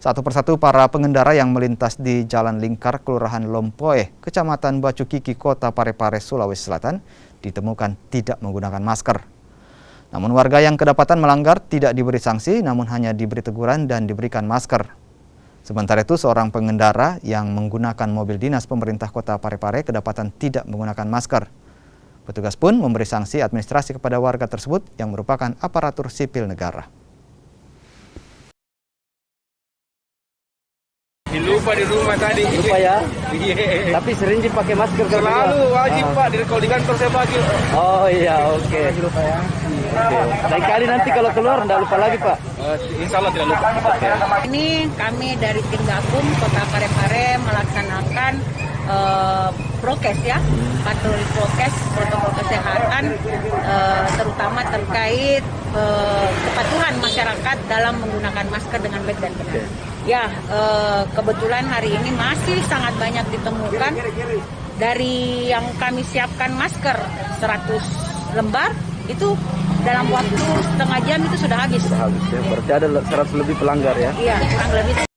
Satu persatu para pengendara yang melintas di Jalan Lingkar, Kelurahan Lompoe, Kecamatan Bacukiki, Kota Parepare, Sulawesi Selatan, ditemukan tidak menggunakan masker. Namun warga yang kedapatan melanggar tidak diberi sanksi, namun hanya diberi teguran dan diberikan masker. Sementara itu, seorang pengendara yang menggunakan mobil dinas pemerintah Kota Parepare kedapatan tidak menggunakan masker. Petugas pun memberi sanksi administrasi kepada warga tersebut yang merupakan aparatur sipil negara. Lupa di rumah tadi. Lupa ya? Tapi sering dipakai masker kan? Selalu wajib Pak, kalau di kantor saya pakai. Oh iya, oke. Lupa ya. Lain kali nanti kalau keluar enggak lupa lagi Pak? Insya Allah tidak lupa. Ini kami dari tim Gakum Kota Parepare melaksanakan prokes ya, patroli prokes, protokol kesehatan, terutama terkait kepatuhan masyarakat dalam menggunakan masker dengan baik dan benar. Ya, kebetulan hari ini masih sangat banyak ditemukan. Dari yang kami siapkan masker 100 lembar, itu dalam waktu setengah jam itu sudah habis. Sudah habis ya, berarti ada 100 lebih pelanggar ya? Iya, kurang lebih.